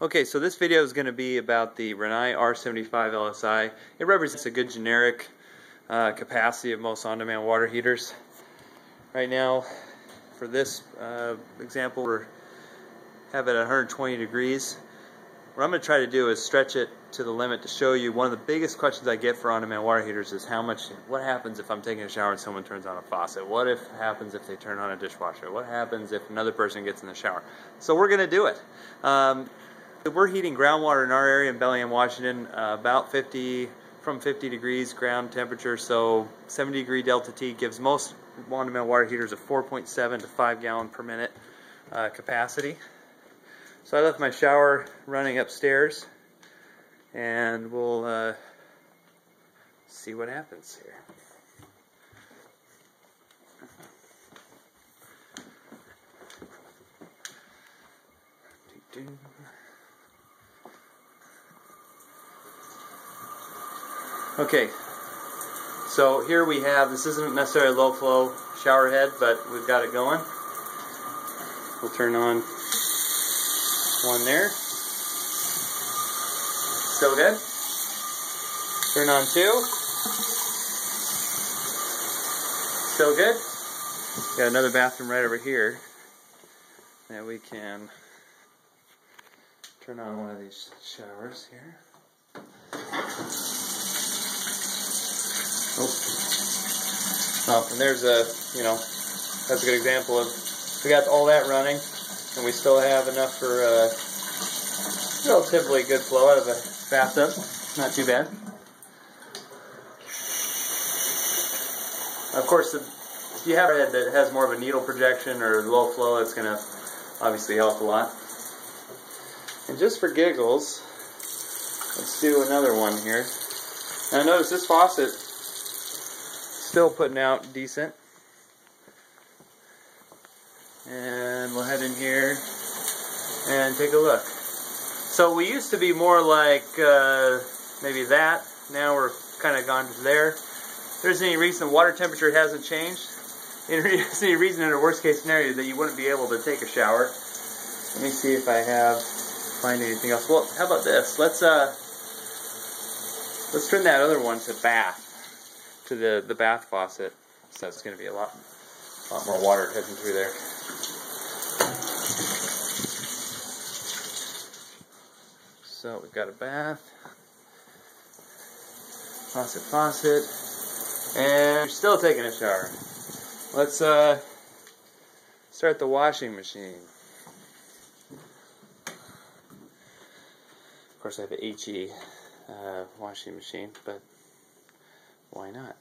Okay, so this video is going to be about the Rinnai R75 LSI. It represents a good generic capacity of most on-demand water heaters. Right now, for this example, we have it at 120 degrees. What I'm going to try to do is stretch it to the limit to show you one of the biggest questions I get for on-demand water heaters is what happens if I'm taking a shower and someone turns on a faucet? What happens if they turn on a dishwasher? What happens if another person gets in the shower? So we're going to do it. We're heating groundwater in our area in Bellingham, Washington, about 50 degrees ground temperature, so 70 degree delta T gives most on-demand water heaters a 4.7 to 5 gallon per minute capacity. So I left my shower running upstairs, and we'll see what happens here. Okay, so here we have, this isn't necessarily a low flow shower head, but we've got it going. We'll turn on one there. Still good. Turn on two. Still good. Got another bathroom right over here that we can turn on one of these showers here. Oh, and there's that's a good example of, we got all that running, and we still have enough for relatively good flow out of the bathtub. Not too bad. Of course, if you have a head that has more of a needle projection or low flow, it's going to obviously help a lot. And just for giggles, let's do another one here. Now notice this faucet still putting out decent. And we'll head in here and take a look. So we used to be more like maybe that. Now we're kind of gone to there. If there's any reason the water temperature hasn't changed, there's any reason in a worst case scenario that you wouldn't be able to take a shower. Let me see if I find anything else. Well, how about this? Let's turn that other one to bath. To the bath faucet, so it's going to be a lot more water heading through there. So we've got a bath, faucet, and we're still taking a shower. Let's start the washing machine. Of course, I have an HE washing machine, but why not?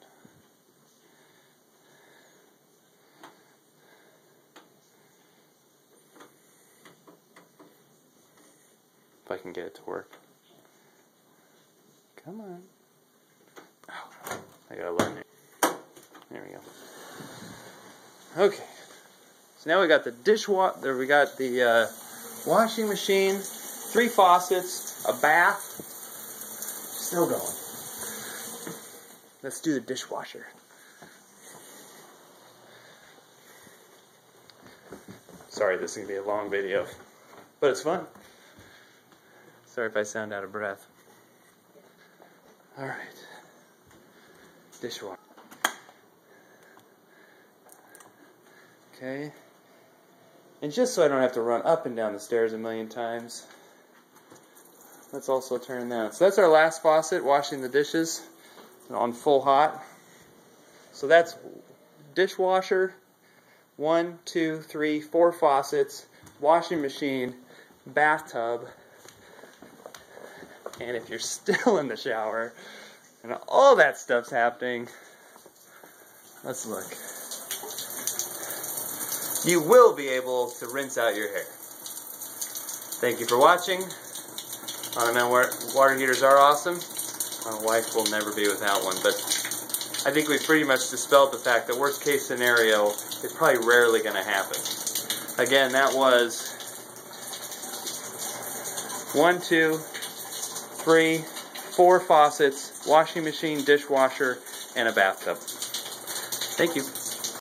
If I can get it to work. Come on. Oh, I gotta learn it. There we go. Okay. So now we got the dishwasher, we got the washing machine, 3 faucets, a bath. Still going. Let's do the dishwasher. Sorry, this is going to be a long video, but it's fun. Sorry if I sound out of breath. Alright. Dishwasher. Okay. And just so I don't have to run up and down the stairs a million times, let's also turn that. So that's our last faucet, washing the dishes. On full hot. So that's dishwasher, 1, 2, 3, 4 faucets, washing machine, bathtub, and if you're still in the shower and all that stuff's happening, let's look. You will be able to rinse out your hair. Thank you for watching. On-demand water heaters are awesome. My wife will never be without one, but I think we've pretty much dispelled the fact that worst case scenario is probably rarely going to happen. Again, that was 1, 2, 3, 4 faucets, washing machine, dishwasher, and a bathtub. Thank you.